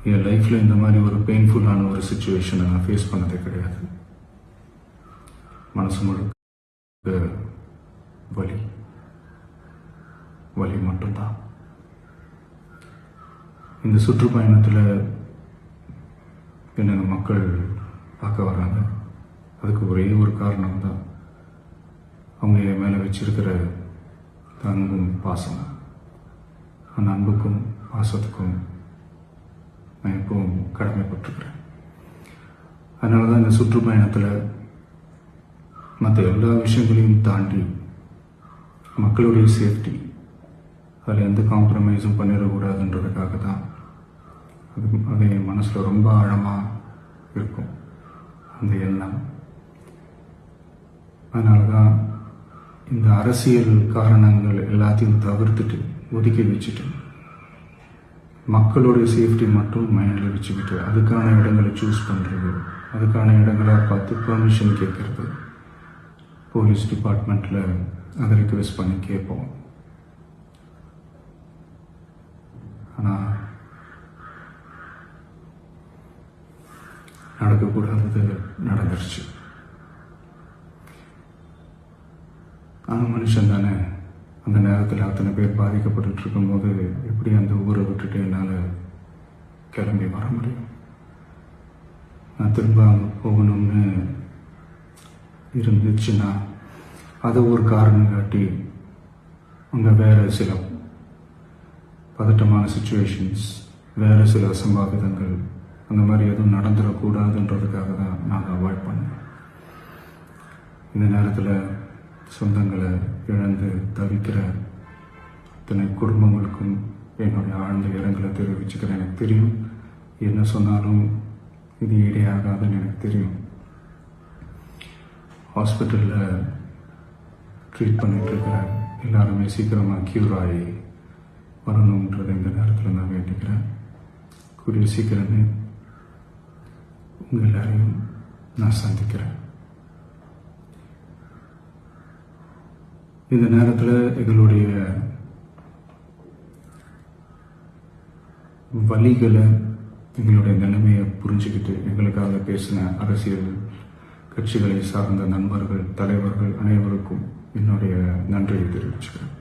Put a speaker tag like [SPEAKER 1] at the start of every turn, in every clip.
[SPEAKER 1] என் லைஃப்பில் இந்த மாதிரி ஒரு பெயின்ஃபுல்லான ஒரு சுச்சுவேஷனை நான் ஃபேஸ் பண்ணதே கிடையாது. மனசு முழுக்க வலி வலி மட்டும்தான். இந்த சுற்றுப்பயணத்தில் என்னென்ன மக்கள் பார்க்க வராங்க, அதுக்கு ஒரே ஒரு காரணம் தான், அவங்க என் மேலே வச்சிருக்கிற அன்பும் பாசம். அந்த அன்புக்கும் பாசத்துக்கும் நான் எப்பவும் கடமைப்பட்டிருக்கிறேன். அதனால தான் இந்த சுற்றுப்பயணத்தில் மற்ற எல்லா விஷயங்களையும் தாண்டி மக்களுடைய சேஃப்டி, அதில் எந்த காம்ப்ரமைஸும் பண்ணிடக்கூடாதுன்றதுக்காக தான் அது என் மனசில் ரொம்ப ஆழமாக இருக்கும் அந்த எண்ணம். அதனால தான் இந்த அரசியல் காரணங்கள் எல்லாத்தையும் தவிர்த்துட்டு ஒதுக்கி வச்சுட்டு மக்களுடைய சேஃப்டி மட்டும் மைண்டில் வச்சுக்கிட்டு அதுக்கான இடங்களை சூஸ் பண்ணுறது, அதுக்கான இடங்களை பார்த்து பெர்மிஷன் கேட்கறது, போலீஸ் டிபார்ட்மெண்ட்டில் அதை ரிக்வெஸ்ட் பண்ணி கேட்போம். ஆனால் நடக்கக்கூடாதது நடந்துருச்சு. ஆனால் மனுஷன் தானே, அந்த நேரத்தில் அத்தனை பேர் பாதிக்கப்பட்டு இருக்கும்போது எப்படி அந்த ஊரை விட்டுட்டு என்னால் கிளம்பி வர முடியும்? நான் திரும்ப அங்கே போகணும்னு இருந்துச்சுன்னா அதை ஒரு காரணம் காட்டி அங்கே வேறு சில பதட்டமான சுச்சுவேஷன்ஸ், வேறு சில அசம்பாவிதங்கள் அந்த மாதிரி எதுவும் நடந்துடக்கூடாதுன்றதுக்காக தான் நான் அவாய்ட் பண்ணேன். இந்த நேரத்தில் சொந்தங்களை இழந்து தவிக்கிற அத்தனை குடும்பங்களுக்கும் என்னுடைய ஆழ்ந்த இரங்கலை தெரிவிச்சுக்கிறேன். எனக்கு தெரியும், என்ன சொன்னாலும் இது ஈடையாகாதுன்னு எனக்கு தெரியும். ஹாஸ்பிட்டலில் ட்ரீட் பண்ணிட்டு இருக்கிற எல்லாருமே சீக்கிரமாக க்யூர் ஆகி வரணுன்றதை இந்த நேரத்தில் நான் வேண்டிக்கிறேன். கூடிய சீக்கிரமே உங்கள் எல்லாரையும் நான் சந்திக்கிறேன். இந்த நேரத்தில் எங்களுடைய வலிகளை, எங்களுடைய நிலைமையை புரிஞ்சுக்கிட்டு எங்களுக்காக பேசின அரசியல் கட்சிகளை சார்ந்த நண்பர்கள், தலைவர்கள் அனைவருக்கும் என்னுடைய நன்றியை தெரிவிச்சுக்கிறேன்.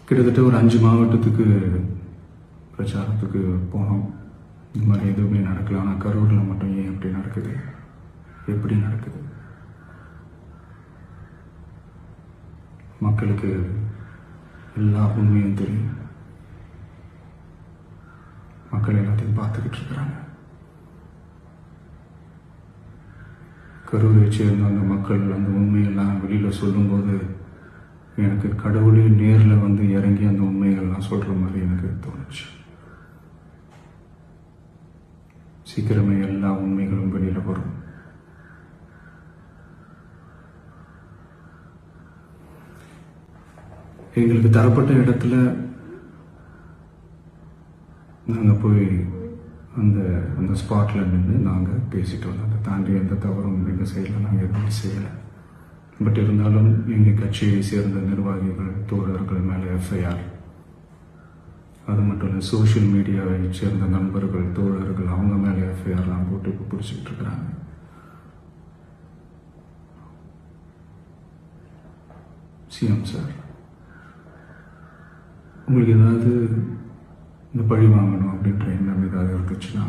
[SPEAKER 1] கிட்டத்தட்ட ஒரு 5 மாவட்டத்துக்கு பிரச்சாரத்துக்கு போனோம். இந்த மாதிரி எதுவுமே நடக்கல. ஆனால் கரூரில் மட்டும் ஏன் எப்படி நடக்குது, எப்படி நடக்குது? மக்களுக்கு எல்லா உண்மையும் தெரியும். மக்கள் எல்லாத்தையும் பார்த்துக்கிட்டு இருக்கிறாங்க. கரூரை சேர்ந்த அந்த மக்கள் அந்த உண்மையெல்லாம் வெளியில் சொல்லும்போது எனக்கு கடவுளே நேரில் வந்து இறங்கி அந்த உண்மைகள்லாம் சொல்கிற மாதிரி எனக்கு தோணுச்சு. சீக்கிரமே எல்லா உண்மைகளும் வெளியில் வரும். எங்களுக்கு தரப்பட்ட இடத்துல நாங்கள் போய் அந்த ஸ்பாட்டில் நின்று நாங்கள் பேசிட்டு வந்தோம். அதை தாண்டி எந்த தவறும் எங்கள் சைடில் நாங்கள் எதுவும் செய்யலை. பட் இருந்தாலும் எங்கள் கட்சியை சேர்ந்த நிர்வாகிகள், தோழர்கள் மேலே எஃப்ஐஆர், அது மட்டும் இல்லை சோஷியல் மீடியாவை சேர்ந்த நண்பர்கள், தோழர்கள் அவங்க மேலே எஃப்ஐஆர்லாம் போட்டு இப்போ பிடிச்சிக்கிட்டு இருக்கிறாங்க. சிஎம் சார், உங்களுக்கு ஏதாவது இந்த பழி வாங்கணும் அப்படின்ற எண்ணம் ஏதாவது இருந்துச்சுன்னா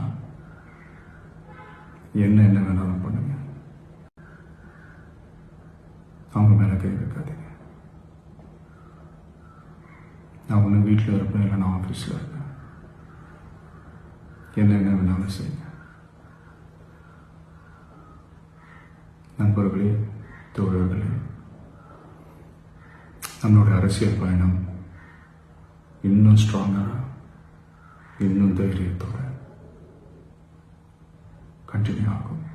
[SPEAKER 1] என்ன வேணாலும் பண்ணுங்க. அவங்க மேலே கை வைக்காதீங்க. நான் ஒன்று வீட்டில் இருப்பேன், இல்லை நான் ஆஃபீஸில் இருப்பேன். என்ன வேணாலும் செய்யுங்க. நண்பர்களே, தோழர்களே, நம்மளோட அரசியல் பயணம் இன்னும் ஸ்ட்ராங்காக, இன்னும் தைரியத்தோட கண்டினியூ ஆகும்.